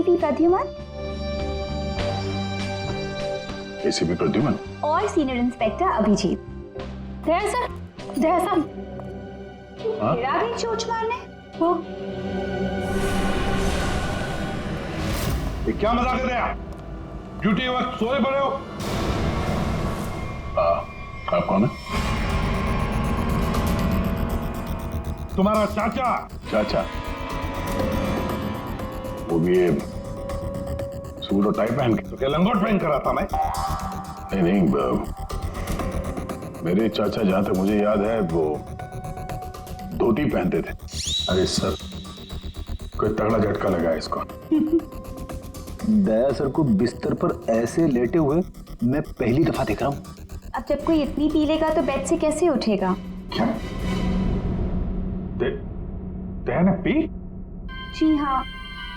Pradyuman ACP Pradyuman और senior inspector Abhijit. दया sir, दया साहब। फिर आ गई चोट मारने वो। ये क्या मजाक कर रहे हैं? ड्यूटी वक्त सोए पड़े हो? आप कौन है? तुम्हारा चाचा। चाचा? वो भी ये सूट और टाई पहन के? तो क्या लंगोट पहन कर आता मैं? नहीं, मेरे चाचा जहां तक मुझे याद है वो धोती पहनते थे। अरे सर, कोई तगड़ा झटका लगा है इसको। दया सर को बिस्तर पर ऐसे लेटे हुए मैं पहली दफा देख रहा हूँ। अब जब कोई इतनी पी लेगा तो बेड से कैसे उठेगा? क्या? दया ने पी? जी हाँ,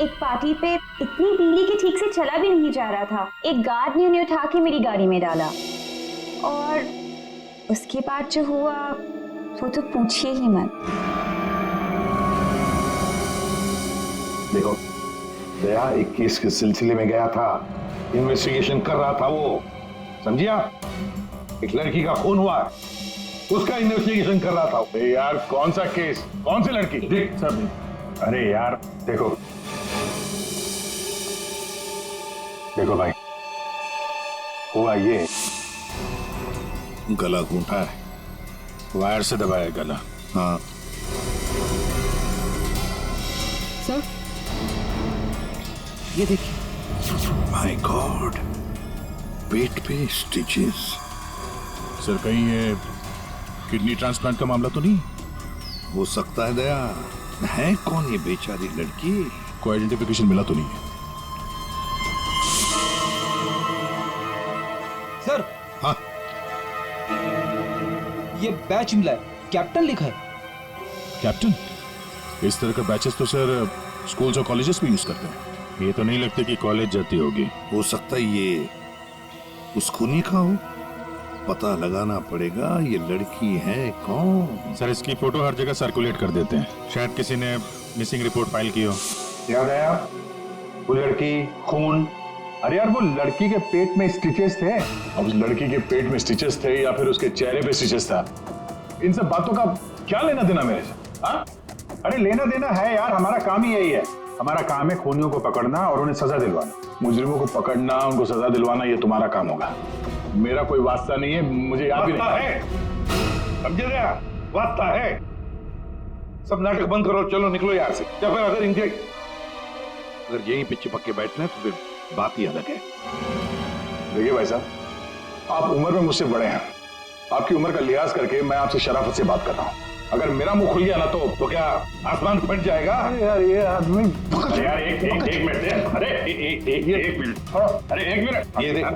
एक पार्टी पे इतनी पीली कि ठीक से चला भी नहीं जा रहा था। एक गार्ड ने उन्हें उठा के मेरी गाड़ी में डाला और उसके बाद जो हुआ वो तो पूछिए ही मत। देखो, दया एक केस के सिलसिले में गया था, इन्वेस्टिगेशन कर रहा था वो, समझिए आप? एक लड़की का खून हुआ है, उसका इन्वेस्टिगेशन कर रहा था। यार कौन सा केस, कौन सी लड़की? देख सब, अरे यार देखो भाई, हुआ ये गला घूंटा है, वायर से दबाया गला। हाँ। सर, ये देखिए। माय गॉड, पेट पे स्टिचेस। सर कहीं ये किडनी ट्रांसप्लांट का मामला तो नहीं? हो सकता है दया। है कौन ये बेचारी लड़की? कोई आइडेंटिफिकेशन मिला तो नहीं है? सर। हाँ, ये बैच मिला है, कैप्टन लिखा है। कैप्टन? इस तरह का बैचेस तो सर स्कूल्स और कॉलेजेस में यूज करते हैं। ये तो नहीं लगता कि कॉलेज जाती होगी। हो सकता है ये उस खूनी का हो। पता लगाना पड़ेगा ये लड़की है कौन। सर इसकी फोटो हर जगह सर्कुलेट कर देते हैं, शायद किसी ने मिसिंग रिपोर्ट फाइल की हो। याद आया वो लड़की, खून। अरे यार वो लड़की के पेट में स्टिचेस थे। अब उस लड़की के पेट में स्टिचेस थे या फिर उसके चेहरे पे स्टिचेस था, इन सब बातों का क्या लेना देना मेरे से? हाँ? अरे लेना देना है यार, हमारा काम ही यही है। हमारा काम है खूनियों को पकड़ना और उन्हें सजा दिलवाना। मुजरिमों को पकड़ना, उनको सजा दिलवाना, ये तुम्हारा काम होगा। मेरा कोई वास्ता नहीं है, मुझे याद भी नहीं है। समझे दया? वास्ता है। सब नाटक बंद करो, चलो निकलो यहाँ से। या फिर अगर यहीं पे चिपक के बैठना है तो फिर बात ही अलग है। देखिए भाई साहब, आप उम्र में मुझसे बड़े हैं, आपकी उम्र का लिहाज करके मैं आपसे शराफत से बात कर रहा हूँ। अगर मेरा मुंह खुल गया ना तो क्या आसमान फट जाएगा? अरे यार ये आदमी। यार एक मिनट, अरे एक मिनट, अरे एक मिनट, ये देखो,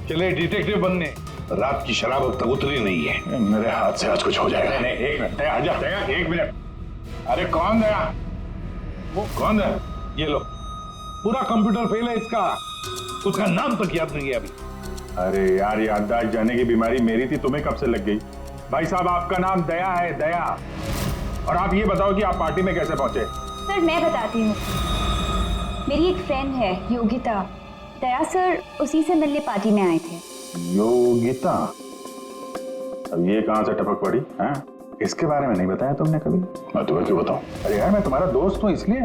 चले डिटेक्टिव बनने। रात की शराब अब तक उतरी नहीं है। मेरे हाथ से आज कुछ हो जाएगा। नहीं एक मिनट, आजा, एक मिनट। अरे कौन गया? वो कौन है? ये लो, पूरा कंप्यूटर फेल है इसका, उसका नाम तक याद नहीं है अभी। अरे यार याददाश्त जाने की बीमारी मेरी थी, तुम्हें कब से लग गई? भाई साहब आपका नाम दया है, दया। और आप ये बताओ कि आप पार्टी में कैसे पहुंचे? सर मैं बताती हूँ। मेरी एक फ्रेंड है योगिता, दया सर उसी से मिलने पार्टी में आए थे। योगिता? अब ये कहां से टपक पड़ी? हैं? इसके बारे में नहीं बताया तुमने कभी? मैं तुम्हें क्यों बताऊं? अरे यार मैं तुम्हारा दोस्त हूँ इसलिए।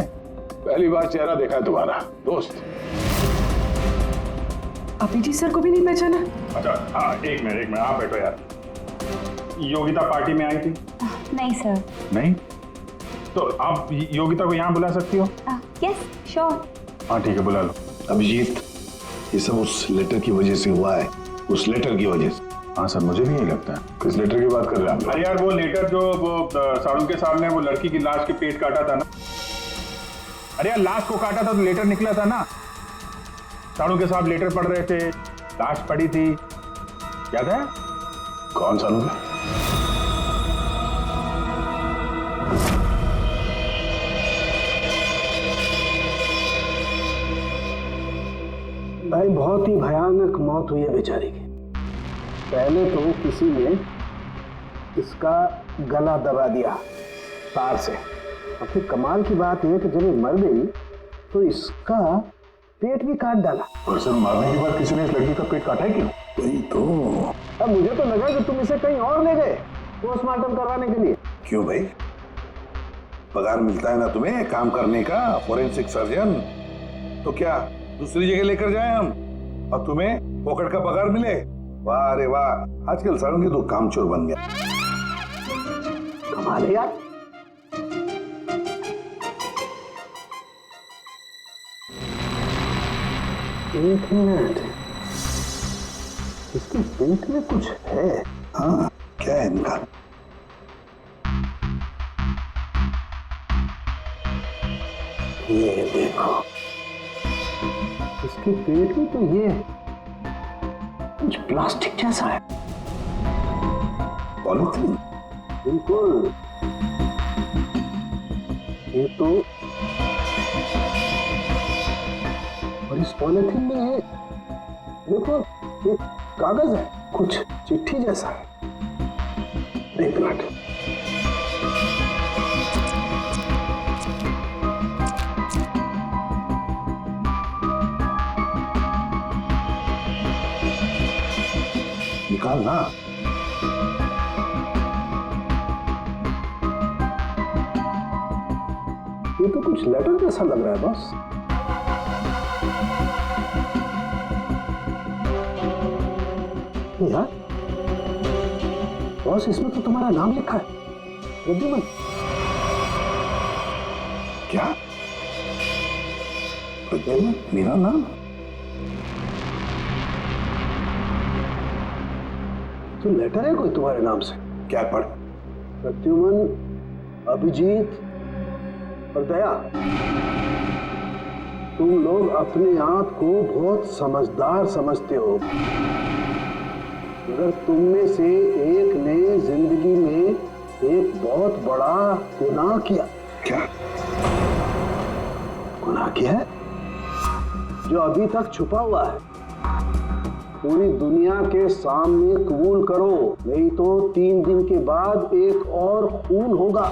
पहली बार चेहरा देखा है तुम्हारा दोस्त। अभिजीत सर को भी नहीं पहचाना? अच्छा हाँ, एक मिनट आप बैठो यार। योगिता पार्टी में आई थी? नहीं सर। नहीं? तो आप योगिता को यहाँ बुला सकती हो? Yes sure. हाँ ठीक है, बुला लो। अभिजीत, ये सब उस लेटर की वजह से हुआ है, उस लेटर की वजह से। हाँ सर, मुझे भी यही लगता है। किस लेटर की बात कर रहे हैं आप? अरे यार वो लेटर जो वो साड़ू के साहब ने वो लड़की की लाश के पेट काटा था ना। अरे यार लाश को काटा था तो लेटर निकला था ना। साड़ू के साहब लेटर पढ़ रहे थे, लाश पड़ी थी, याद है? कौन सा लोग? भाई बहुत ही भयानक मौत हुई है बेचारी की। पहले तो किसी ने इसका गला दबा दिया तार से, और फिर कमाल की बात यह कि जब ये मर गई तो इसका पेट भी काट डाला। और सर मारने के बाद किसी ने इस लड़की का पेट काटा है क्यों? वही तो। अब मुझे तो लगा कि तुम इसे कहीं और ले गए पोस्टमार्टम करवाने के लिए। क्यों भाई, पगार मिलता है ना तुम्हें काम करने का, फॉरेंसिक सर्जन, तो क्या दूसरी जगह लेकर जाए हम और तुम्हें पॉकेट का पगार मिले? वाह रे वाह, आजकल सारुंगी तो कामचोर बन गया। कमाल है यार। एक मिनट, इसके पेट में कुछ है। हाँ, क्या है इनका? ये देखो, इसके पेट में तो ये कुछ प्लास्टिक जैसा है। पॉलिथीन? बिल्कुल, ये तो, और इस पॉलिथीन में ये देखो एक कागज है, कुछ चिट्ठी जैसा है। एक मिनट, निकाल ना। ये तो कुछ लेटर जैसा लग रहा है बॉस। यार बॉस, इसमें तो तुम्हारा नाम लिखा है, प्रद्युमन। क्या प्रद्युमन मेरा नाम? तो लेटर है कोई तुम्हारे नाम से? क्या पढ़? प्रद्युमन, अभिजीत और दया, तुम लोग अपने आप को बहुत समझदार समझते हो, मगर तुम में से एक ने जिंदगी में एक बहुत बड़ा गुनाह किया। क्या गुनाह किया है जो अभी तक छुपा हुआ है। पूरी दुनिया के सामने कबूल करो, नहीं तो 3 दिन के बाद एक और खून होगा,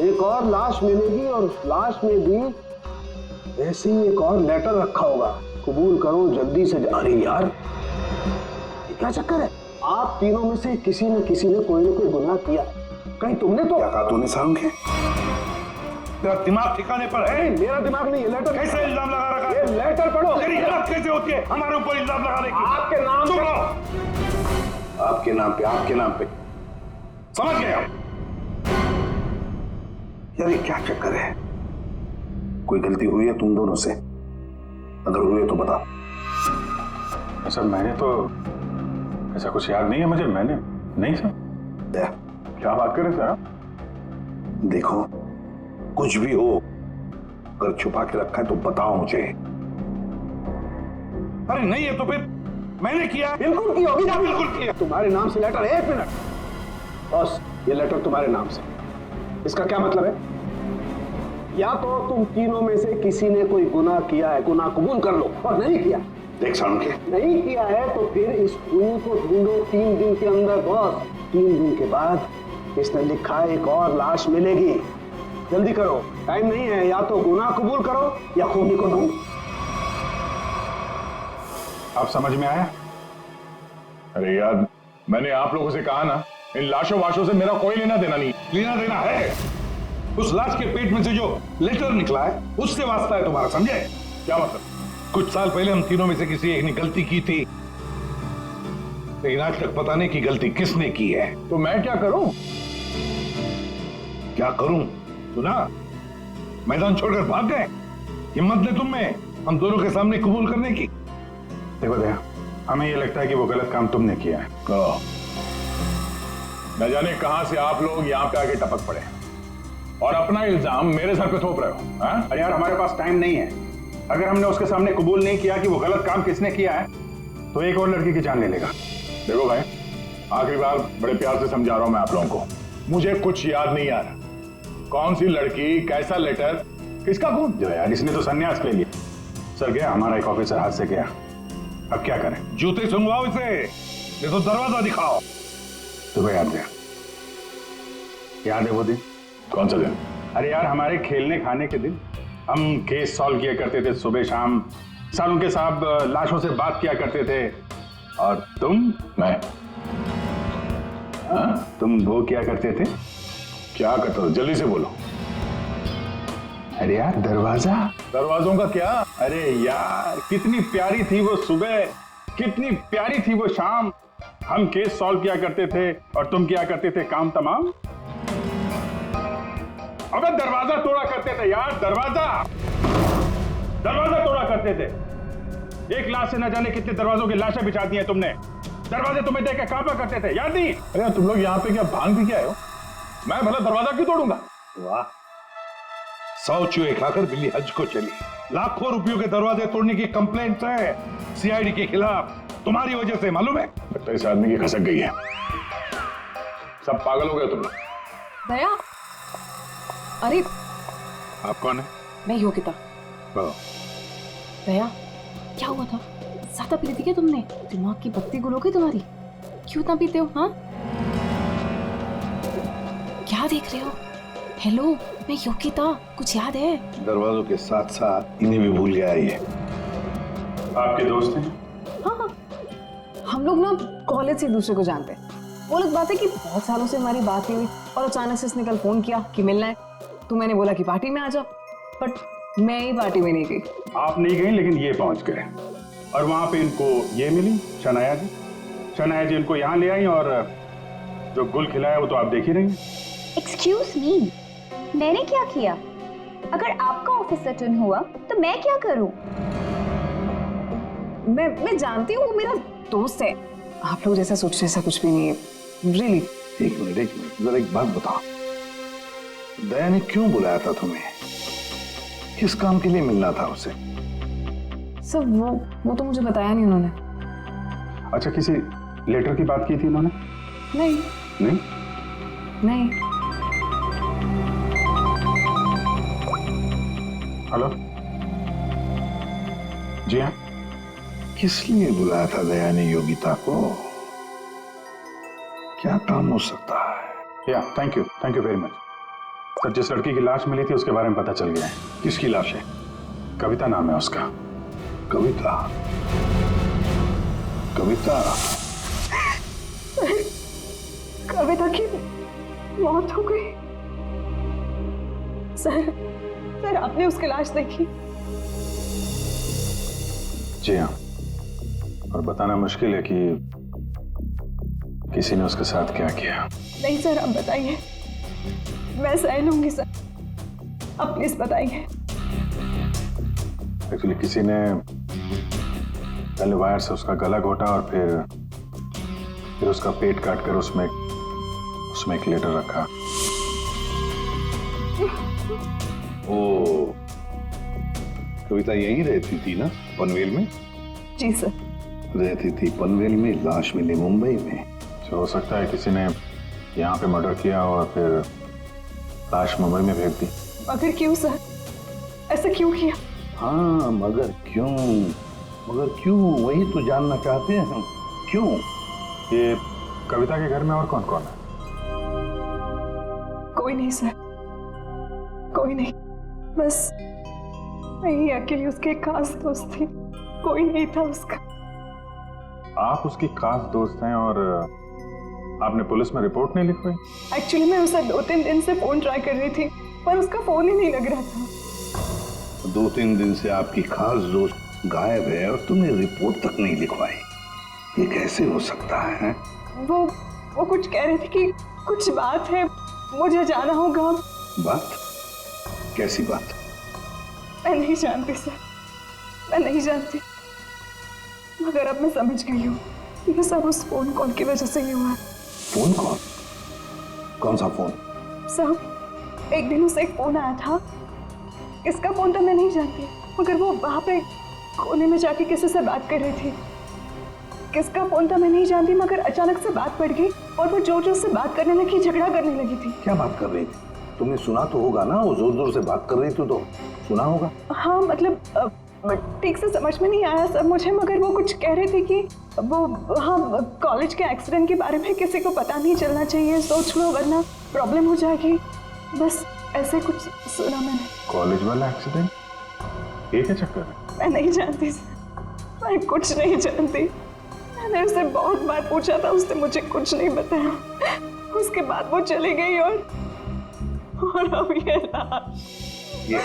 एक और लाश मिलेगी और उस लाश में भी ऐसे ही एक और लेटर रखा होगा। कबूल करो जल्दी से। अरे यार, ये क्या चक्कर है? आप तीनों में से किसी न किसी ने कोई न कोई गुनाह किया। कहीं तुमने तो? क्या कहा तूने सारुंगी? तेरा दिमाग ठिकाने पर है? मेरा दिमाग नहीं, ये लेटर। कैसे इल्जाम लगा रखा है? ये लेटर पढ़ो। तेरी हिम्मत कैसे होती है हमारे ऊपर इल्जाम लगाने की? आपके नाम चुप पे। रहो। आपके नाम पे, आपके नाम पे, समझ गया? यार ये क्या चक्कर है? कोई गलती हुई है तुम दोनों से? अगर हुई है तो बताओ। सर मैंने तो ऐसा कुछ याद नहीं है मुझे। मैंने नहीं सर। क्या बात कर रहे हैं सर आप? देखो, कुछ भी हो, अगर छुपा के रखा है तो बताओ मुझे। अरे नहीं है तो फिर मैंने किया। बिल्कुल की होगी ना? बिल्कुल किया। तुम्हारे नाम से लेटर है। 1 मिनट बॉस, ये लेटर तुम्हारे नाम से, इसका क्या मतलब है? या तो तुम तीनों में से किसी ने कोई गुनाह किया है, गुनाह कबूल कर लो, और नहीं किया। देख सारुंगी, नहीं किया है तो फिर इस खूनी को ढूंढो 3 दिन के अंदर बॉस। 3 दिन के बाद इसने लिखा है एक और लाश मिलेगी। जल्दी करो, टाइम नहीं है। या तो गुनाह कबूल करो या खूनी को ढूंढो। आप समझ में आया? अरे यार, मैंने आप लोगों से कहा ना, इन लाशों वाशों से मेरा कोई लेना देना नहीं। लेना देना है। उस लाश के पेट में से जो लेटर निकला है उससे वास्ता है तुम्हारा, समझे? क्या मतलब? कुछ साल पहले हम तीनों में से किसी एक ने गलती की थी, लेकिन आज तक पता नहीं कि गलती किसने की है। तो मैं क्या करूं? क्या करूं? सुना, मैदान छोड़कर भाग गए। हिम्मत ने तुम में हम दोनों के सामने कबूल करने की। देखो दया, हमें ये लगता है कि वो गलत काम तुमने किया है। न जाने कहां से आप लोग यहाँ पे आके टपक पड़े और अपना इल्जाम मेरे सर पे थोप रहे हो। हाँ? अरे यार, हमारे पास टाइम नहीं है। अगर हमने उसके सामने कबूल नहीं किया कि वो गलत काम किसने किया है तो एक और लड़की की जान ले लेगा। देखो भाई, आखिरी बार बड़े प्यार से समझा रहा हूं मैं आप लोगों को, मुझे कुछ याद नहीं आ रहा। कौन सी लड़की, कैसा लेटर, किसका खून? जो यार, इसने तो संन्यास ले लिया। सर गया, हमारा एक ऑफिसर हाथ से गया। अब क्या करें? जूते सुंघवाओ इसे, ये तो दरवाजा दिखाओ। तुम्हें याद है? याद है वो दिन? कौन सा दिन? अरे यार, हमारे खेलने खाने के दिन हम केस सॉल्व किया करते थे सुबह शाम, सालों के साहब लाशों से बात किया करते थे, और मैं तुम वो क्या करते थे? क्या करता था? जल्दी से बोलो। अरे यार दरवाजों का क्या? अरे यार कितनी प्यारी थी वो सुबह, कितनी प्यारी थी वो शाम। हम केस सॉल्व किया करते थे और तुम क्या करते थे? काम तमाम। अबे दरवाजा तोड़ा करते थे यार, दरवाजा तोड़ा करते थे। एक लाश से न जाने कितने दरवाजों की लाशें बिछा दी हैं तुमने। दरवाजे तुम्हें देख के कांपा करते थे, याद नहीं? अरे तुम लोग यहाँ पे क्या भांग भी क्या हो? मैं भला दरवाजा क्यों तोड़ूंगा? वाह, 100 चूहे खाकर बिल्ली हज को चली। लाखों रुपयों के दरवाजे तोड़ने की कंप्लेंट है सीआईडी के खिलाफ, तुम्हारी वजह से, मालूम है? लगता है इस आदमी की खसक गई है। सब पागल हो गए तुम लोग। दया, अरे आप कौन है? मैं योगिता। दया, क्या हुआ था? ज्यादा पी ली थी क्या तुमने? दिमाग की बत्ती गुल हो गई तुम्हारी? क्यों इतना पीते हो? हाँ, क्या देख रहे हो? हेलो, मैं योगिता, कुछ याद है? दरवाजों के साथ साथ इन्हें भी भूल गया ये। आपके दोस्त हैं? हाँ, हम लोग ना कॉलेज से एक दूसरे को जानते हैं। वो लोग बात है कि बहुत सालों से हमारी बात नहीं हुई और अचानक से इसने कल फोन किया कि मिलना है, तो मैंने बोला कि पार्टी में आ जाओ, बट मैं ही पार्टी में नहीं गई। आप नहीं गई, लेकिन ये पहुंच गए और वहां पे इनको ये मिली, शनाया जी इनको यहाँ ले आई, और जो गुल खिलाया वो तो आप देख ही रही हैं। एक्सक्यूज मी, मैंने क्या किया? अगर आपका ऑफिसर टर्न हुआ तो मैं क्या करूं? मैं जानती हूँ, वो मेरा दोस्त है। आप लोग जैसा सोच रहे ऐसा कुछ भी नहीं है, रियली। एक मिनट, जरा एक बात बताओ, दया ने क्यों बुलाया था तुम्हें? किस काम के लिए मिलना था उसे? सर वो तो मुझे बताया नहीं उन्होंने। अच्छा, किसी लेटर की बात की थी उन्होंने? नहीं। हेलो जी हाँ। किस लिए बुलाया था दया ने योगिता को? क्या काम हो सकता है? या thank you very much sir. जिस लड़की की लाश मिली थी उसके बारे में पता चल गया है। किसकी लाश है? कविता नाम है उसका। कविता कविता की मौत हो गई। सर आपने उसकी लाश देखी? जी हाँ, और बताना मुश्किल है कि किसी ने उसके साथ क्या किया। नहीं सर, आप बताइए, मैं सह लूंगी सर, आप प्लीज बताइए। एक्चुअली किसी ने पहले वायर से उसका गला घोटा और फिर उसका पेट काटकर उसमें एक लेटर रखा। ओ, कविता यहीं रहती थी ना, पनवेल में? जी सर। रहती थी पनवेल में, लाश मिली मुंबई में। तो हो सकता है किसी ने यहाँ पे मर्डर किया और फिर लाश मुंबई में भेज दी। मगर क्यों सर? ऐसा क्यों किया? हाँ, मगर क्यों वही तो जानना चाहते हैं हम। क्यों? ये कविता के घर में और कौन कौन है? कोई नहीं सर, कोई नहीं, बस मैं ही अकेली उसके खास दोस्त थी, कोई नहीं था उसका। आप उसकी खास दोस्त हैं और आपने पुलिस में रिपोर्ट नहीं लिखवाई? एक्चुअली मैं उसे 2-3 दिन से फोन ट्राई कर रही थी, पर उसका फोन ही नहीं लग रहा था। 2-3 दिन से आपकी खास दोस्त गायब है और तुमने रिपोर्ट तक नहीं लिखवाई, ये कैसे हो सकता है? वो कुछ कह रहे थे कि कुछ बात है, मुझे जाना होगा। बात? कैसी बात? मैं नहीं जानती सर, मैं नहीं जानती, मगर अब मैं समझ गई हूँ, ये सब उस फोन कॉल की वजह से ही हुआ है। Phone call? कौन सा फोन? सर, एक दिन उसे एक फोन आया था, किसका फोन था मैं नहीं जानती, मगर वो वहां पे कोने में जाके किसी से बात कर रही थी। किसका फोन था मैं नहीं जानती, मगर अचानक से बात पड़ गई और वो जोर जोर से बात करने लगी, झगड़ा करने लगी थी। क्या बात कर रही थी? तुमने सुना तो होगा ना, वो जोर जोर से बात कर रही थी तो सुना होगा। हाँ, मतलब ठीक से समझ में नहीं आया सर मुझे, मगर वो कुछ कह रही थी कि वो हाँ कॉलेज के एक्सीडेंट के बारे में किसी को पता नहीं चलना चाहिए, सोच लो वरना प्रॉब्लम हो जाएगी, बस ऐसे कुछ सुना मैंने। कॉलेज वाला एक्सीडेंट? ये क्या चक्कर है? मैं नहीं जानती सर, मैं कुछ नहीं जानती। मैंने उसे बहुत बार पूछा था, उसने मुझे कुछ नहीं बताया। उसके बाद वो चली गई और अब ये लाश। ये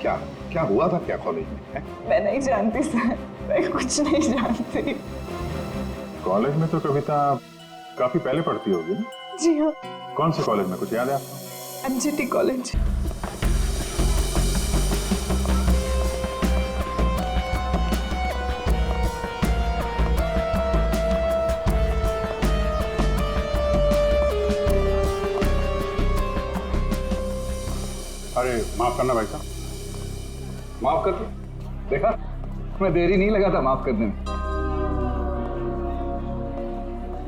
क्या क्या हुआ था क्या कॉलेज में है? मैं नहीं जानती सर, मैं कुछ नहीं जानती। कॉलेज में तो कविता काफी पहले पढ़ती होगी ना? जी हाँ, कौन से कॉलेज में, कुछ याद है आपको? MGT college. अरे माफ करना भाई साहब। माफ कर दो। देखा, मैं देरी नहीं लगा था माफ करने में।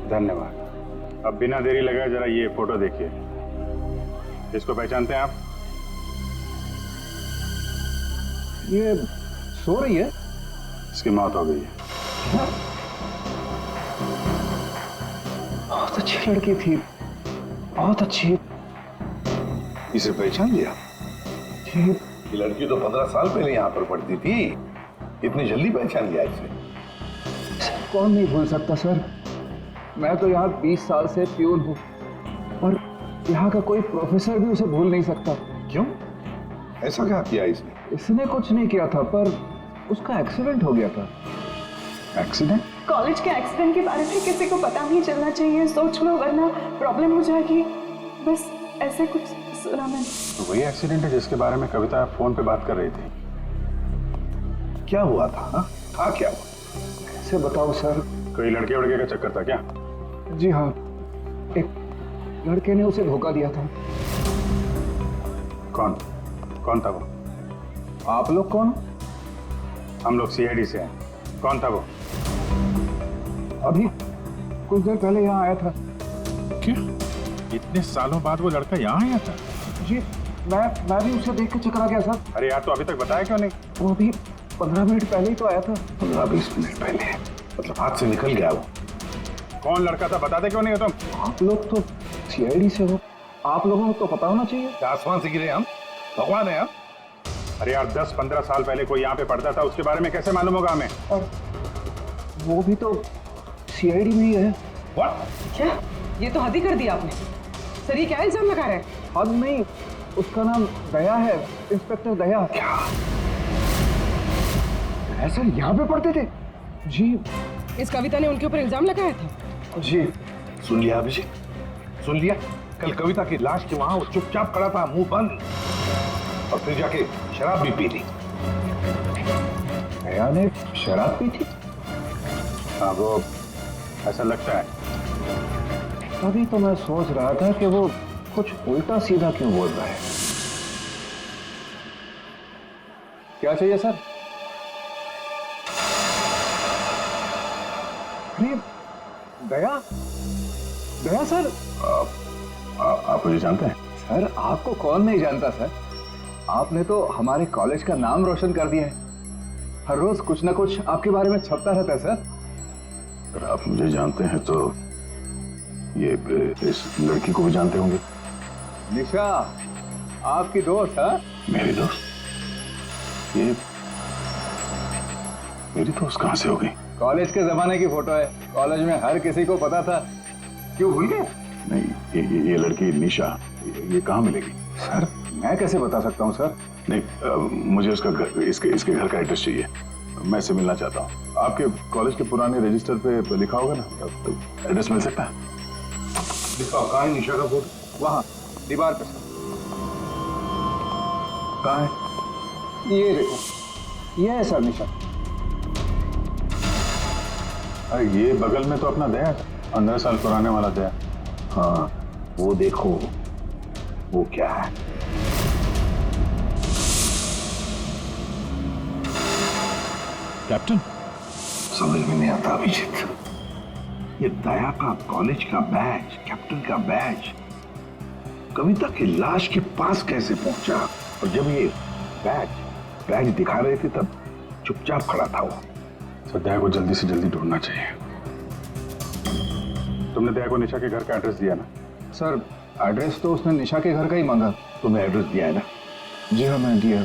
धन्यवाद। अब बिना देरी लगाए जरा ये फोटो देखिए। इसको पहचानते हैं आप? ये सो रही है। इसकी मौत हो गई है। बहुत अच्छी लड़की थी, बहुत अच्छी। इसे पहचान लिया? ये ये लड़की तो 15 साल पहले यहाँ पर पढ़ती थी, इतनी जल्दी पहचान लिया इसे? कौन नहीं भूल सकता सर। मैं तो यहाँ 20 साल से प्यून हूँ और यहाँ का कोई प्रोफेसर भी उसे भूल नहीं सकता। क्यों? ऐसा क्या किया इसने? इसने कुछ नहीं किया था, पर उसका एक्सीडेंट हो गया था। एक्सीडेंट? कॉलेज के एक्सीडेंट के बारे में किसी को पता नहीं चलना चाहिए, सोच लो, वरना प्रॉब्लम हो जाएगी। बस ऐसे कुछ सुना मैंने। तो वही एक्सीडेंट है जिसके बारे में कविता फोन पे बात कर रही थी। क्या हुआ था? हाँ? था क्या हुआ? कैसे बताओ सर? कोई लड़के वड़के का चक्कर था क्या? जी हाँ, एक लड़के ने उसे धोखा दिया था। कौन कौन था वो? आप लोग कौन? हम लोग सीआईडी से हैं। कौन था वो? अभी कुछ देर पहले यहाँ आया था। क्या? इतने सालों बाद वो लड़का यहाँ आया था? जी, मैं भी उसे देख के चकरा गया सर। अरे यार, तो अभी तक बताया क्यों नहीं? वो अभी 15 मिनट पहले ही तो आया था। 15-20 मिनट पहले? मतलब हाथ से निकल गया वो? कौन लड़का था बताते क्यों नहीं हो तुम? आप लोग तो सीआईडी से हो, आप लोगों को तो पता होना चाहिए। क्या आसमान से गिरे हम? भगवान है हम? अरे यार, 10-15 साल पहले कोई यहाँ पे पढ़ता था, उसके बारे में कैसे मालूम होगा हमें? और वो भी तो सीआईडी में ही है। What? क्या? ये तो हद ही कर दिया आपने। सर, ये क्या इल्जाम लगा रहे हैं? हद नहीं, उसका नाम दया है, इंस्पेक्टर दया। क्या? दया सर यहाँ पे पढ़ते थे? जी इस कविता ने उनके ऊपर इल्जाम लगाया था। जी। सुन लिया अभिषेक? सुन लिया? कल कविता की लाश के वहां वो चुपचाप खड़ा था, मुंह बंद, और फिर जाके शराब भी पी ली। दया ने शराब पी थी? हाँ, वो ऐसा लगता है। तभी तो मैं सोच रहा था कि वो कुछ उल्टा सीधा क्यों बोल रहा है। क्या चाहिए सर? अरे दया, दया सर। आप मुझे जानते हैं? सर, आपको कौन नहीं जानता सर। आपने तो हमारे कॉलेज का नाम रोशन कर दिया है। हर रोज कुछ ना कुछ आपके बारे में छपता रहता है सर। अगर आप मुझे जानते हैं तो ये इस लड़की को भी जानते होंगे। निशा, आपकी दोस्त? हाँ, मेरी दोस्त? ये मेरी दोस्त कहां से हो गई? कॉलेज के जमाने की फोटो है। कॉलेज में हर किसी को पता था। क्यों भूल गए? नहीं, ये लड़की निशा, ये कहाँ मिलेगी? सर, मैं कैसे बता सकता हूँ सर? नहीं, मुझे उसका घर, इसके घर का एड्रेस चाहिए। मैं इससे मिलना चाहता हूँ। आपके कॉलेज के पुराने रजिस्टर पे लिखा होगा ना, एड्रेस मिल सकता है? दिखाओ, कहाँ है निशा का फोटो? वहाँ दीवार पे सर। कहाँ है? ये देखो, ये है सर निशा। अरे ये बगल में तो अपना दया था, 15 साल पुराने वाला दया। हाँ, वो देखो, वो क्या है? कैप्टन? समझ में नहीं आता अभिजीत। ये दया का कॉलेज का बैज, कैप्टन का बैज, कविता की लाश के पास कैसे पहुंचा? और जब ये बैज दिखा रहे थे तब चुपचाप खड़ा था वो। सर, दया को जल्दी से जल्दी ढूंढना चाहिए। तुमने दया को निशा के घर का एड्रेस दिया ना? सर, एड्रेस तो उसने निशा के घर का ही मांगा। तुम्हें एड्रेस दिया है ना? जी हाँ, मैं दिया।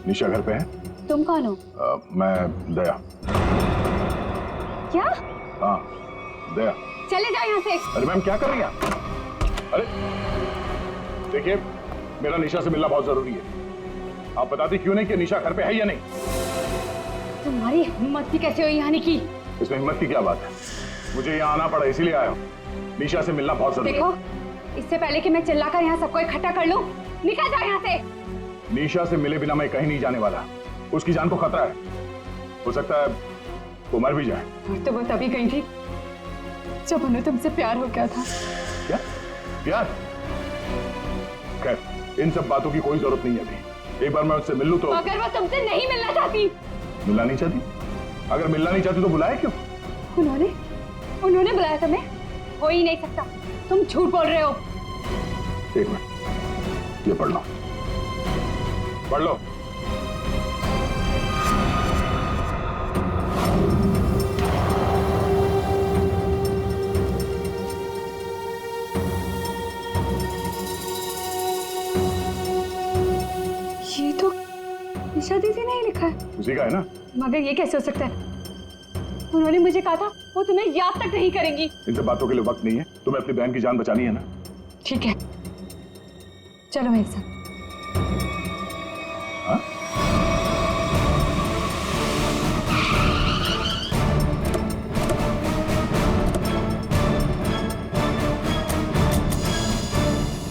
निशा घर पे है? तुम कौन हो? मैं दया। क्या? हाँ दया। चले जाओ यहाँ से। अरे मैम क्या कर रही हैं? अरे देखिए, मेरा निशा से मिलना बहुत जरूरी है। आप बताती क्यों नहीं कि निशा घर पे है या नहीं? तुम्हारी हिम्मत भी कैसे हुई आने की? इसमें हिम्मत की क्या बात है? मुझे यहाँ आना पड़ा इसीलिए आया हूँ। निशा से मिलना बहुत जरूरी है। देखो, इससे पहले कि मैं चिल्लाकर यहाँ सबको इकट्ठा कर लूं, निकल जाओ यहाँ से। निशा से मिले बिना मैं कहीं नहीं जाने वाला। उसकी जान को खतरा है, हो सकता है वो मर भी जाए। और तो वो तभी गई थी जब उन्हें तुमसे प्यार हो गया था। क्या प्यार? खैर, इन सब बातों की कोई जरूरत नहीं है अभी। एक बार मैं उससे मिल लूं तो। अगर वो तुमसे नहीं मिलना चाहती? मिलना नहीं चाहती? अगर मिलना नहीं चाहती तो बुलाया क्यों? उन्होंने बुलाया तुम्हें? हो ही नहीं सकता, तुम झूठ बोल रहे हो। एक मिनट, ये पढ़ लो, पढ़ लो। ये तो निशा दीदी ने ही लिखा है। उसी का है ना? मगर ये कैसे हो सकता है? उन्होंने मुझे कहा था वो तुम्हें याद तक नहीं करेंगी। इन सब बातों के लिए वक्त नहीं है। तुम्हें अपनी बहन की जान बचानी है ना? ठीक है, चलो मेरे साथ। हाँ?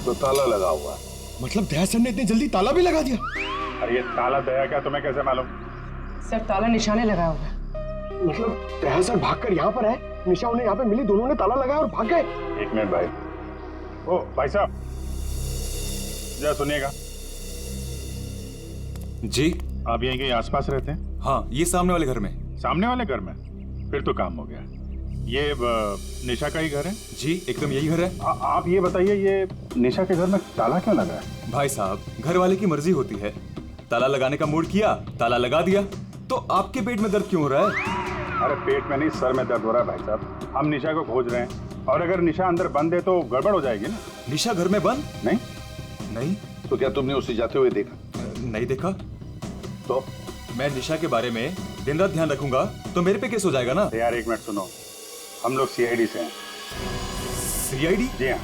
तो ताला लगा हुआ है। मतलब दया सर ने इतनी जल्दी ताला भी लगा दिया? अरे ये ताला दया क्या, तुम्हें कैसे मालूम? सर ताला निशाने लगाया होगा। मतलब दया सर भागकर यहाँ पर है, निशा उन्हें यहाँ पे मिली, दोनों ने ताला लगाया और भाग गए। एक मिनट भाई। ओ भाई साहब, जरा सुनिएगा। जी आप यहीं कहीं आसपास रहते हैं? हाँ, ये सामने वाले घर में। सामने वाले घर में? फिर तो काम हो गया। ये निशा का ही घर है? जी एकदम यही घर है। आप ये बताइए, ये निशा के घर में ताला क्यों लगा है? भाई साहब, घर वाले की मर्जी होती है। ताला लगाने का मूड किया, ताला लगा दिया। तो आपके पेट में दर्द क्यों हो रहा है? अरे पेट में नहीं, सर में दर्द हो रहा है भाई साहब। हम निशा को खोज रहे हैं और अगर निशा अंदर बंद है तो गड़बड़ हो जाएगी ना। निशा घर में बंद? नहीं नहीं। तो क्या तुमने उसे जाते हुए देखा? नहीं देखा। तो मैं निशा के बारे में दिन रात ध्यान रखूंगा तो मेरे पे केस हो जाएगा ना। यार एक मिनट सुनो, हम लोग सीआईडी से हैं। सीआईडी? जी हाँ।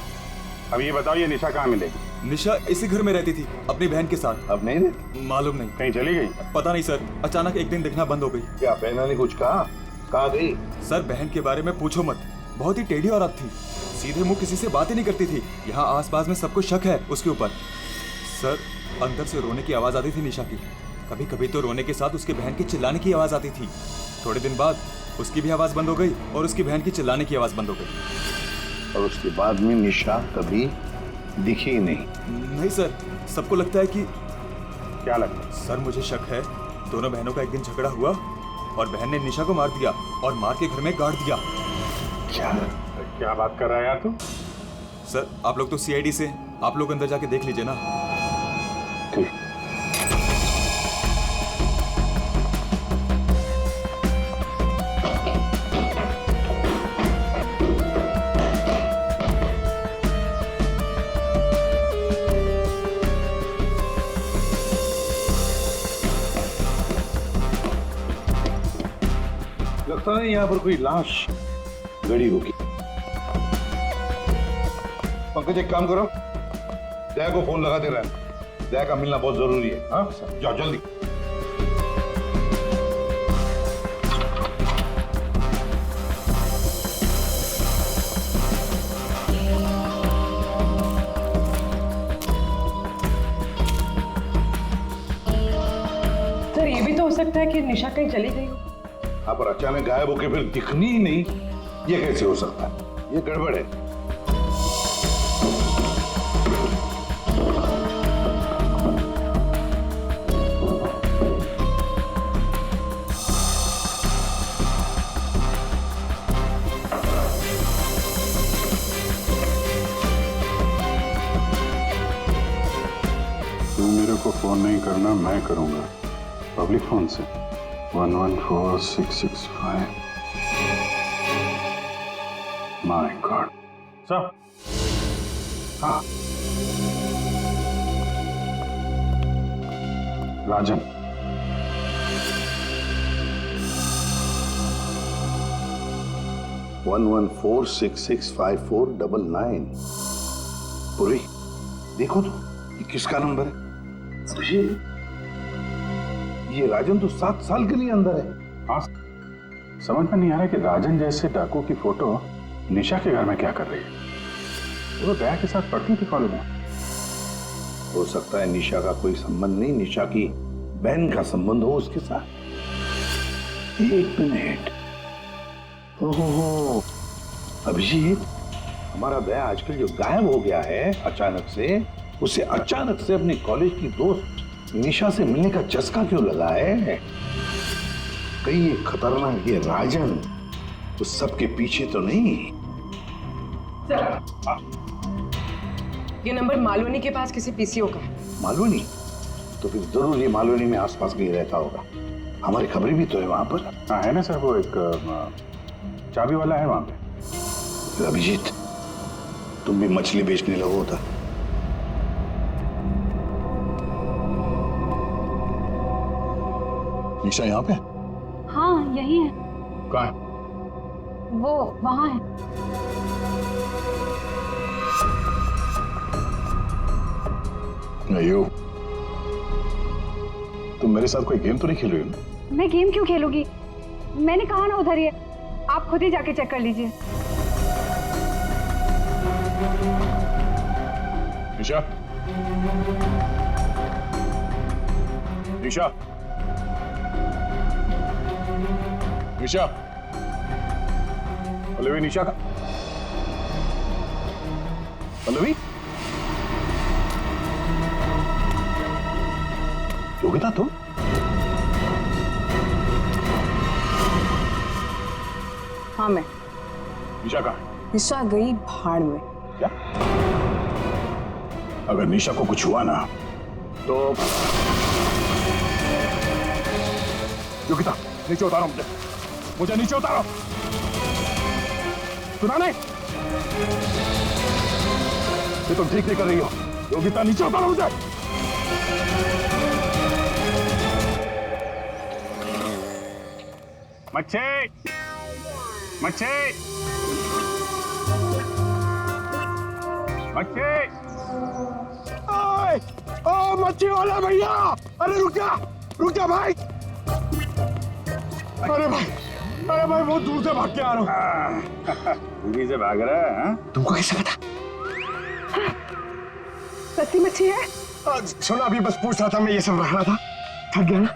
अब ये बताओ, ये निशा कहाँ मिलेगी? निशा इसी घर में रहती थी अपनी बहन के साथ। अब नहीं रहती? मालूम नहीं, कहीं चली गई? पता नहीं सर, अचानक एक दिन दिखना बंद हो गई। क्या बहना ने कुछ कहा? कहाँ गई? सर बहन के बारे में पूछो मत, बहुत ही टेढ़ी औरत थी। सीधे मुंह किसी से बात ही नहीं करती थी। यहाँ आसपास में सबको शक है उसके ऊपर। सर अंदर से रोने की आवाज आती थी निशा की। कभी कभी तो रोने के साथ उसके बहन के चिल्लाने की आवाज आती थी। थोड़े दिन बाद उसकी भी आवाज बंद हो गई और उसकी बहन की चिल्लाने की आवाज बंद हो गई। और उसके बाद में निशा कभी दिखी ही नहीं? नहीं सर, सबको लगता है कि। क्या लगता है? सर मुझे शक है दोनों बहनों का एक दिन झगड़ा हुआ और बहन ने निशा को मार दिया और मार के घर में गाड़ दिया। क्या बात कर रहा है यार तू? सर आप लोग तो सीआईडी से, आप लोग अंदर जाके देख लीजिए ना। ठीक। लगता है यहाँ पर कोई लाश गड़ी होगी। पंकज एक काम करो, दया को फोन लगा दे रहा है। दया का मिलना बहुत जरूरी है। हाँ जाओ जल्दी। सर ये भी तो हो सकता है कि निशा कहीं चली गई हो। हाँ पर अचानक गायब होके फिर दिखनी ही नहीं, ये कैसे हो सकता है? ये गड़बड़ है। तू मेरे को फोन नहीं करना, मैं करूंगा पब्लिक फोन से। 114665। My God. सर हाँ राजन। 11466549 पूरी देखो तो ये किसका नंबर है? ये राजन तो 7 साल के लिए अंदर है। हाँ, समझ में नहीं आ रहा कि राजन जैसे डाकू की फोटो निशा के घर में क्या कर रही है। वो तो दया के साथ पढ़ती थी कॉलेज में। हो सकता है निशा का कोई संबंध नहीं, निशा की बहन का संबंध हो उसके साथ। एक मिनट, ओहो अभिजीत, हमारा दया आजकल जो गायब हो गया है अचानक से, उसे अचानक से अपने कॉलेज की दोस्त निशा से मिलने का चस्का क्यों लगा है? कहीं ये खतरनाक ये राजन उस सबके पीछे तो नहीं? ये नंबर मालवनी के पास किसी पीसीओ का है। मालवनी? तो फिर जरूर ये मालवनी में आसपास कहीं रहता होगा। हमारी खबरें भी तो है वहां पर। हाँ है ना सर, वो एक चाबी वाला है वहां पे। अभिजीत, तुम भी मछली बेचने लगो होता। निशा यहाँ पे? हाँ यही है। कहाँ है? वो वहाँ है। नहीं, तुम मेरे साथ कोई गेम तो नहीं खेल रही हो ना? मैं गेम क्यों खेलूंगी? मैंने कहा ना उधर ही है, आप खुद ही जाके चेक कर लीजिए। निशा, निशा, निशा, पल्लवी, निशा का पल्लवी, योगिता तुम? हाँ मैं। निशा कहाँ है? निशा गई भाड़ में। क्या? अगर निशा को कुछ हुआ ना तो योगिता नीचे उतारो, मुझे नीचे उतारो। सुना नहीं? ये तुम ठीक नहीं कर रही हो। योगिता नीचे उतारो मुझे। मच्छी, मच्छी, मच्छी, ओ मच्छी वाला भैया, अरे रुक जा भाई। अरे भाई बहुत दूर से भाग के आ रहा हूँ। दूरी से भाग रहा है? हाँ? तुमको कैसे पता? सच्ची मच्छी है? सुना, अभी बस पूछ रहा था, मैं ये सब रख रहा था, थक गया ना,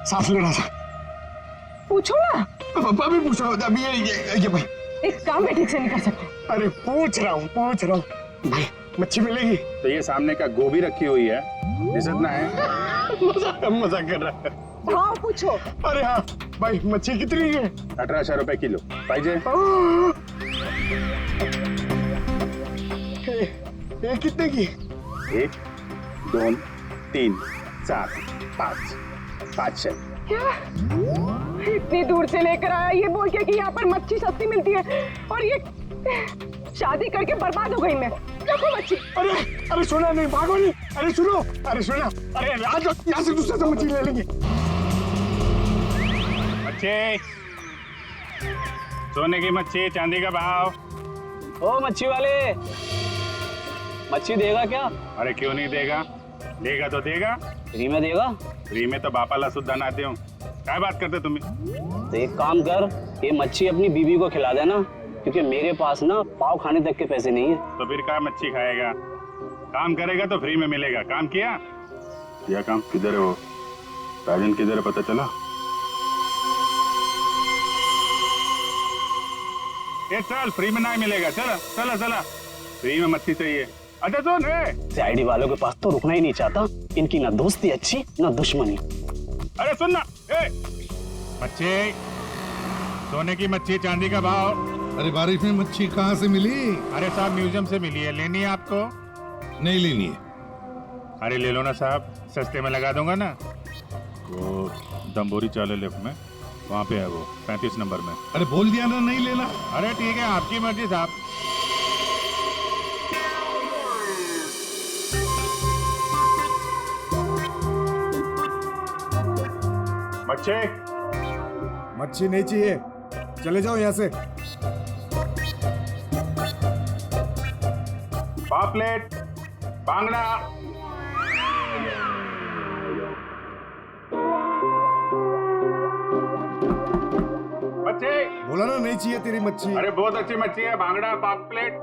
सांस ले रहा था। पूछो ना। अभी पूछ रहा हूँ, अभी ये भाई एक काम भी ठीक से नहीं कर सकते। अरे पूछ रहा हूँ भाई, मच्छी मिलेगी? तो ये सामने का गोभी रखी हुई है, इज्जत ना है? मजाक कर रहा है। हाँ पूछो। अरे हाँ भाई, मच्छी कितनी है? 1800 रुपए किलो पाहिजे। ये कितने की? 1, 2, 3, 4, 5, 500। क्या? इतनी दूर से लेकर आया ये बोल के कि यहाँ पर मच्छी सस्ती मिलती है, और ये शादी करके बर्बाद हो गई मैं। देखो मच्छी। अरे सुना नहीं, भागो नहीं। अरे सुनो, अरे सुना, अरे आज यहाँ से दूसरे से मच्छी ले लेंगे। मच्छी, सोने की मच्छी, चांदी का भाव। ओ मच्छी वाले, मच्छी देगा क्या? अरे क्यों नहीं देगा? देगा तो देगा। फ्री में देगा? फ्री में तो बापाला सुद्धा ना दूं। क्या बात करते तुम? तो एक काम कर, ये मच्छी अपनी बीवी को खिला देना, क्योंकि मेरे पास ना पाव खाने तक के पैसे नहीं है। तो फिर क्या मच्छी खाएगा? काम करेगा तो फ्री में मिलेगा। काम किया? किया काम। किधर है वो राजन? किधर है पता चला? ये चल, फ्री में नहीं मिलेगा। चला चला चला, फ्री में मच्छी चाहिए। अच्छा सुन, सीआईडी वालों के पास तो रुकना ही नहीं चाहता। इनकी ना दोस्ती अच्छी ना दुश्मनी। अरे सुन ना, मच्छी, सोने की मच्छी, चांदी का भाव। अरे बारिश में मच्छी कहाँ से मिली? अरे साहब म्यूजियम से मिली है। लेनी है आपको? नहीं लेनी है। अरे ले लो ना साहब, सस्ते में लगा दूंगा ना। वो दम्बोरी चाले लेफ्ट में, वहाँ पे है वो 35 नंबर में। अरे बोल दिया ना नहीं लेना। अरे ठीक है, आपकी मर्जी साहब। बच्चे मच्छी नहीं चाहिए, चले जाओ यहाँ से। पापलेट, बांगड़ा, बच्चे। बोला ना नहीं चाहिए तेरी मच्छी। अरे बहुत अच्छी मच्छी है, बांगड़ा, पापलेट।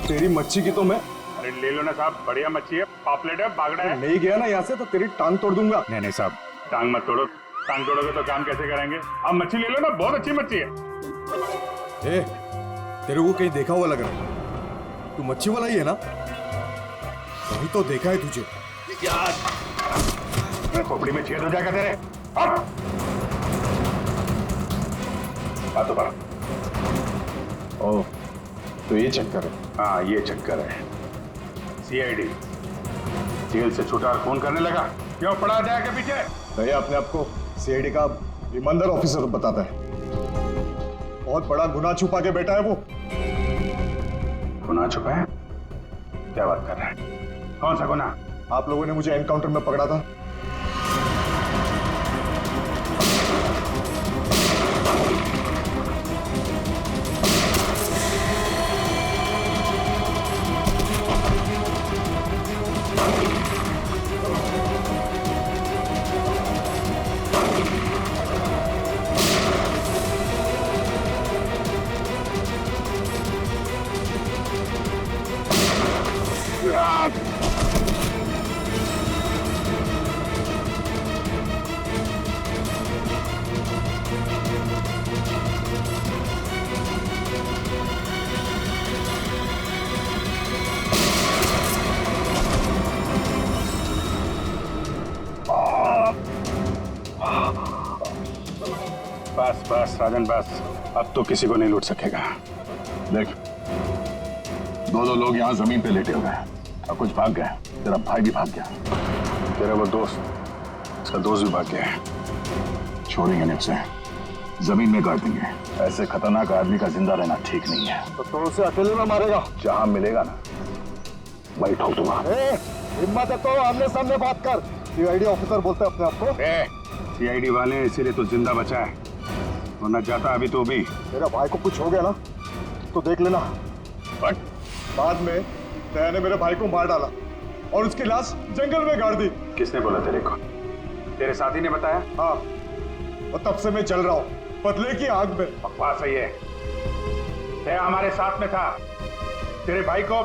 तेरी मच्छी की तो मैं अरे ले लो ना साहब, बढ़िया मच्छी है, पापलेट है, बांगड़ा है। नहीं गया ना यहाँ से तो तेरी टांग तोड़ दूंगा। नहीं नहीं साहब, टांग मत तोड़ो, टांग तोड़ोगे तो काम कैसे करेंगे? आप मच्छी ले लो ना, बहुत अच्छी मच्छी है। ए, तेरे को कहीं देखा हुआ लग रहा है, तू मच्छी वाला ही है ना? कहीं तो देखा है तुझे। खोपड़ी में छेद हो जाएगा तेरे। हट! बात तो बात। ओह, तो ये चक्कर है। हाँ ये चक्कर है। सीआईडी जेल से छूटा और फोन करने लगा, क्यों पड़ा जाएगा पीछे? भैया अपने आप को सीआईडी का ईमानदार ऑफिसर बताता है, बहुत बड़ा गुनाह छुपा के बैठा है वो। गुनाह छुपा है? क्या बात कर रहा है? कौन सा गुनाह? आप लोगों ने मुझे एनकाउंटर में पकड़ा था। बस बस राजन बस, अब तो किसी को नहीं लूट सकेगा। देख, दो लोग यहाँ जमीन पे लेटे हुए हैं और कुछ भाग गए। तेरा भाई भी भाग गया, तेरा वो दोस्त, इसका दोस्त भी भाग गया है। छोड़ेंगे नहीं उसे, जमीन में गाड़ देंगे। ऐसे खतरनाक आदमी का जिंदा रहना ठीक नहीं है। तो उसे अकेले में मारेगा? जहां मिलेगा ना वही ठोक दूंगा। हिम्मत है तो आमने सामने बात कर। सीआईडी ऑफिसर बोलते हैं अपने आप को। सीआईडी वाले इसीलिए तो जिंदा बचा है, वरना जाता अभी तो भी। मेरा भाई को कुछ हो गया ना तो देख लेना। बट बाद में दया ने मेरे भाई को मार डाला और उसकी लाश जंगल में गाड़ दी। किसने बोला तेरे को? तेरे साथी ने बताया? हाँ, और तब से मैं चल रहा हूँ बदले की आग में। बकवास है ये। दया हमारे साथ में था। तेरे भाई को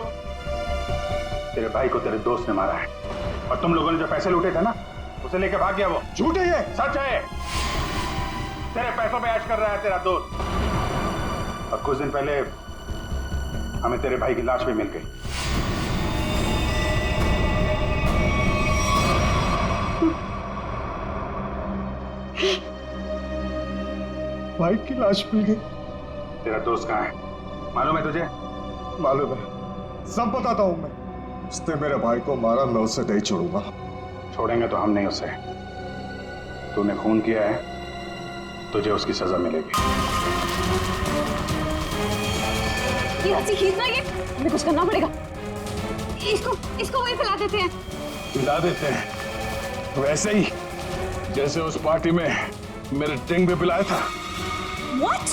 तेरे दोस्त ने मारा है, और तुम लोगों ने जो पैसे लूटे थे ना, उसे लेके भाग गया वो। झूठ है ये? सच है। तेरे पैसों पे ऐश कर रहा है तेरा दोस्त। और कुछ दिन पहले हमें तेरे भाई की लाश भी मिल गई। भाई की लाश मिल गई? तेरा दोस्त कहाँ है मालूम है तुझे? मालूम है, सब बताता हूँ मैं। उसने मेरे भाई को मारा, मैं उसे नहीं छोड़ूंगा। छोड़ेंगे तो हम नहीं उसे। तूने खून किया है, तुझे उसकी सजा मिलेगी। ये अच्छी खींच ना, ये हमें कुछ करना पड़ेगा। इसको वही फैला देते हैं। हिला देते हैं वैसे ही जैसे उस पार्टी में मेरे टिंग पे पिलाया था। What?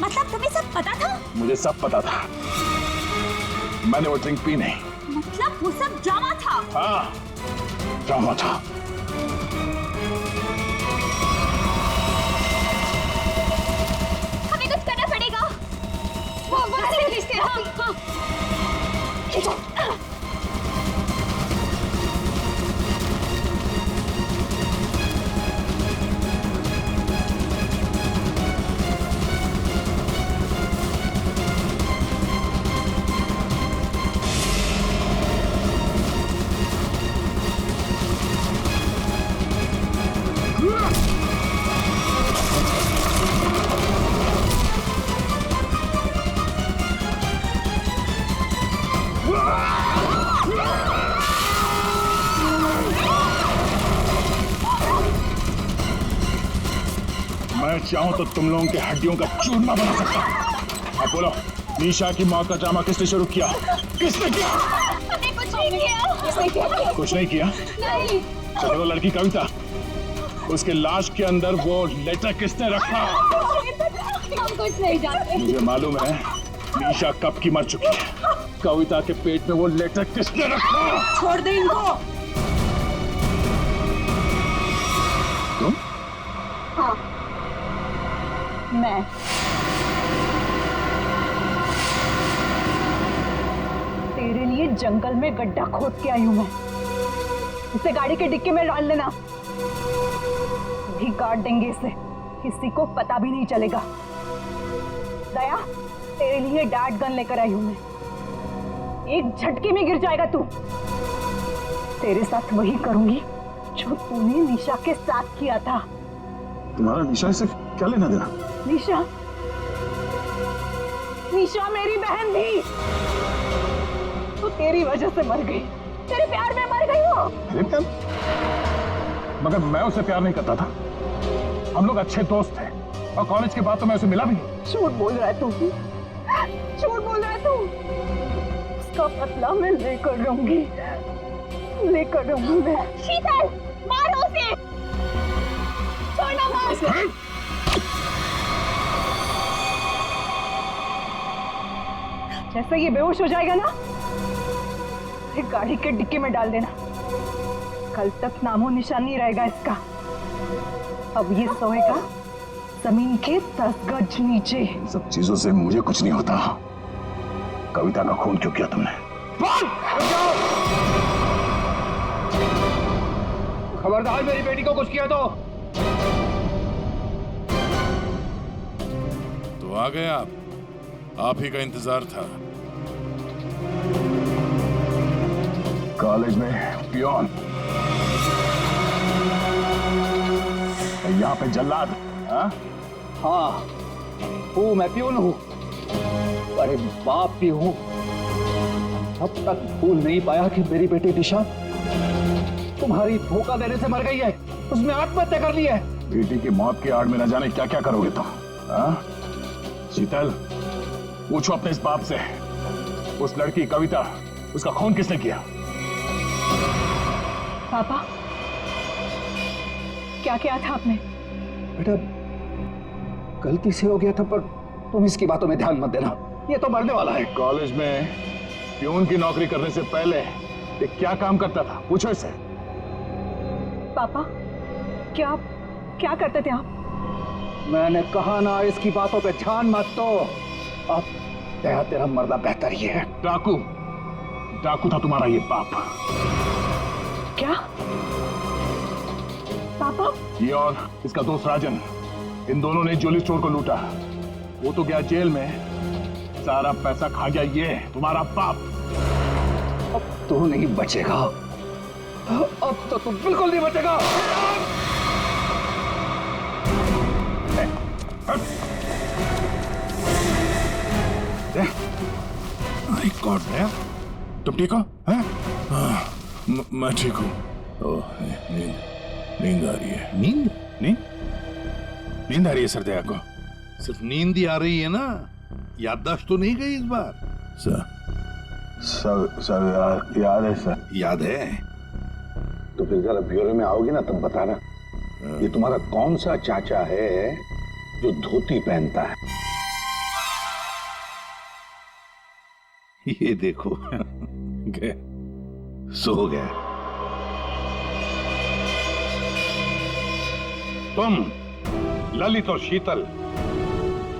मतलब तुम्हें सब पता था? मुझे सब पता था, मैंने वो ड्रिंक पी नहीं। मतलब वो सब ड्रामा था? हाँ, ड्रामा था। हमें कुछ करना पड़ेगा। वो से खींचते हैं। हाँ। खींचो। मैं चाहूं तो तुम लोगों के हड्डियों का चूरमा बना सकता हूं। अब बोलो, निशा की मौत का ड्रामा किसने शुरू किया? किसने किया? हमने कुछ कुछ नहीं किया। नहीं। तो वो लड़की कविता, उसके लाश के अंदर वो लेटर किसने रखा? हम कुछ नहीं जानते। मुझे मालूम है निशा कब की मर चुकी है। कविता के पेट में वो लेटर किसने रखा? छोड़ दे इनको। तुम? हाँ, मैं। तेरे लिए जंगल में गड्ढा खोद के आई हूं मैं। इसे गाड़ी के डिक्की में डाल देना, भी काट देंगे इसे, किसी को पता भी नहीं चलेगा। दया, तेरे लिए डैड गन लेकर आई हूं मैं। एक झटके में गिर जाएगा तू। तेरे साथ वही करूंगी जो तूने निशा के साथ किया था। तुम्हारा निशा से क्या लेना देना? निशा, निशा मेरी बहन थी। तो तेरी वजह से मर गई, तेरे प्यार में मर गई वो। अरे प्यार? मगर मैं उससे प्यार नहीं करता था। हम लोग अच्छे दोस्त थे और कॉलेज के बाद तो मैं उसे मिला भी नहीं। झूठ बोल रहा है तू, झूठ बोल रहा है तू। उसका बदला मैं लेकर रहूंगी, लेकर रहूंगी मैं। शीतल, मारो उसे, छोड़ना मार उसे। जैसे ये बेहोश हो जाएगा ना, एक गाड़ी के डिक्की में डाल देना। कल तक नामो निशान नहीं रहेगा इसका। अब ये सोएगा जमीन के 10 गज नीचे। इन सब चीजों से मुझे कुछ नहीं होता। कविता का खून क्यों किया तुमने? खबरदार मेरी बेटी को कुछ किया तो आ गए आप ही का इंतजार था। कॉलेज में पियोन, यहाँ पे जल्लाद। हाँ, हूँ मैं पियोन हूँ, अरे बाप भी हूँ। अब तक भूल नहीं पाया कि मेरी बेटी निशा तुम्हारी धोखा देने से मर गई है। उसने आत्महत्या कर ली है। बेटी की मौत की आड़ में न जाने क्या क्या करोगे तुम। शीतल, पूछो अपने इस बाप से, उस लड़की कविता, उसका खून किसने किया? पापा, क्या किया था आपने? बेटा, गलती से हो गया था, पर तुम इसकी बातों में ध्यान मत देना। ये तो मरने वाला है। कॉलेज में पियून की नौकरी करने से पहले ये क्या काम करता था? पूछो इसे। पापा, क्या करते थे आप? मैंने कहा ना, इसकी बातों पे ध्यान मत दो। अब तेरा मरना बेहतर ही है। डाकू था तुम्हारा ये बाप। क्या पापा? ये और इसका दोस्त राजन, इन दोनों ने ज्वेलरी स्टोर को लूटा। वो तो गया जेल में, सारा पैसा खा गया ये तुम्हारा बाप। अब तू नहीं बचेगा, अब तो तू बिल्कुल नहीं बचेगा। माय गॉड, तुम ठीक हो? मैं ठीक हूँ। नींद आ रही है। नींद आ रही है सर दया को? सिर्फ नींद ही आ रही है ना, याददाश्त तो नहीं गई इस बार? सर याद है सर। याद है तो फिर जरा ब्यूरो में आओगे ना, तब बताना ये तुम्हारा कौन सा चाचा है जो धोती पहनता है। ये देखो गए, सो गया। तुम ललित और शीतल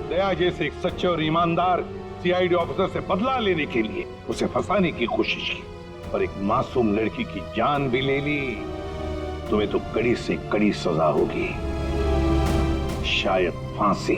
दया जैसे एक सच्चे और ईमानदार सीआईडी ऑफिसर से बदला लेने के लिए उसे फंसाने की कोशिश की और एक मासूम लड़की की जान भी ले ली। तुम्हें तो कड़ी से कड़ी सजा होगी, शायद फांसी।